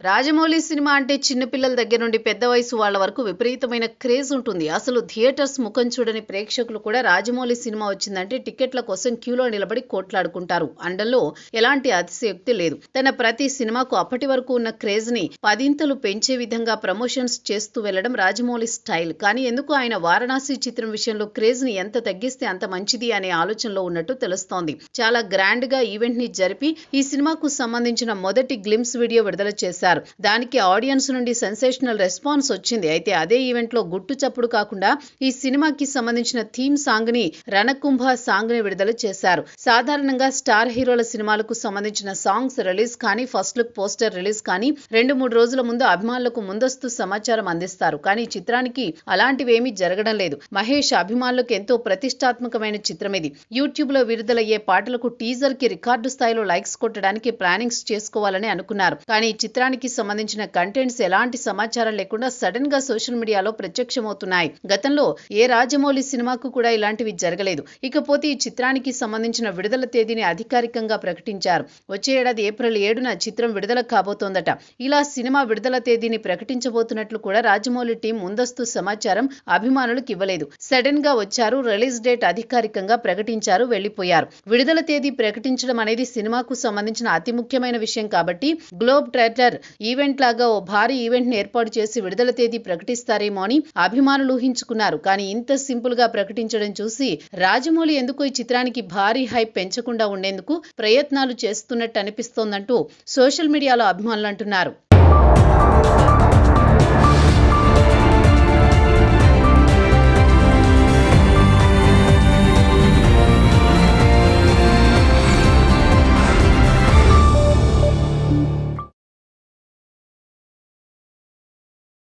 Rajamouli cinema అంటే చిన్న పిల్లల దగ్గర నుండి పెద్ద వయసు వాళ్ళ వరకు విపరీతమైన క్రేజ్ ఉంటుంది. అసలు థియేటర్స్ ముఖం చూడని ప్రేక్షకులు కూడా రాజమౌళి సినిమా వచ్చిందంటే టికెట్ల కోసం క్యూలో నిలబడి కోట్లాడుకుంటారు అనడంలో ఎలాంటి అతిశయోక్తి లేదు. తన ప్రతి సినిమాకు అప్పటి వరకు ఉన్న క్రేజ్ ని పదింతలు పెంచే విధంగా ప్రమోషన్స్ చేస్తూ వెళ్లడం రాజమౌళి స్టైల్. కానీ ఎందుకు ఆయన వారణాసి చిత్రం విషయంలో క్రేజ్ ని ఎంత తగ్గిస్తే అంత మంచిది అనే ఆలోచనలో ఉన్నట్టు తెలుస్తోంది. చాలా గ్రాండ్ గా ఈవెంట్ ని జరిపి ఈ సినిమాకు సంబంధించిన మొదటి గ్లిమ్స్ వీడియో విడుదల చేశారు. దానికి ఆడియన్స్ నుండి సెన్సేషనల్ రెస్పాన్స్ వచ్చింది. అయితే అదే ఈవెంట్ లో గుట్టు చప్పుడు కాకుండా ఈ సినిమాకి సంబంధించిన థీమ్ సాంగ్ ని రణకుంభ సాంగ్ ని విడుదల చేశారు. సాధారణంగా స్టార్ హీరోల సినిమాలకు సంబంధించిన సాంగ్స్ రిలీజ్ కానీ ఫస్ట్ లుక్ పోస్టర్ రిలీజ్ కానీ 2-3 రోజుల ముందు అభిమానులకు ముందస్తు సమాచారం అందిస్తారు. కానీ ఈ చిత్రానికి అలాంటివేమీ జరగడం లేదు. మహేష్ అభిమానులకు ఎంతో ప్రతిష్టాత్మకమైన చిత్రం ఇది. యూట్యూబ్ లో విడుదలయ్యే పాటలకు టీజర్ కి రికార్డు స్థాయిలో లైక్స్ కొట్టడానికి ప్లానింగ్స్ చేసుకోవాలని అనుకున్నారు. కానీ ఈ చిత్రానికి సంబంధించిన కంటెంట్స్ ఎలాంటి సమాచారం లేకుండా సడన్ గా సోషల్ మీడియాలో ప్రత్యక్షమవుతున్నాయి. గతంలో ఏ రాజమౌళి సినిమాకు కూడా ఇలాంటివి జరగలేదు. ఇకపోతే ఈ చిత్రానికి సంబంధించిన విడుదల తేదీని అధికారికంగా ప్రకటించారు. వచ్చే ఏడాది ఏప్రిల్ 7న చిత్రం విడుదల కాబోతోందట. ఇలా సినిమా విడుదల తేదీని ప్రకటించబోతున్నట్లు కూడా రాజమౌళి టీం ముందస్తు సమాచారం అభిమానులకు ఇవ్వలేదు. సడన్ గా వచ్చారు, రిలీజ్ డేట్ అధికారికంగా ప్రకటించారు, వెళ్లిపోయారు. విడుదల తేదీ ప్రకటించడం అనేది సినిమాకు సంబంధించిన అతి ముఖ్యమైన విషయం కాబట్టి గ్లోబ్ ట్రైలర్ ఈవెంట్ లాగా ఓ భారీ ఈవెంట్ ని ఏర్పాటు చేసి విడుదల తేదీ ప్రకటిస్తారేమో అని అభిమానులు ఊహించుకున్నారు. కానీ ఇంత సింపుల్ గా ప్రకటించడం చూసి రాజమౌళి ఎందుకు ఈ చిత్రానికి భారీ హైప్ పెంచకుండా ఉండేందుకు ప్రయత్నాలు చేస్తున్నట్టు అనిపిస్తోందంటూ సోషల్ మీడియాలో అభిమానులు అంటున్నారు.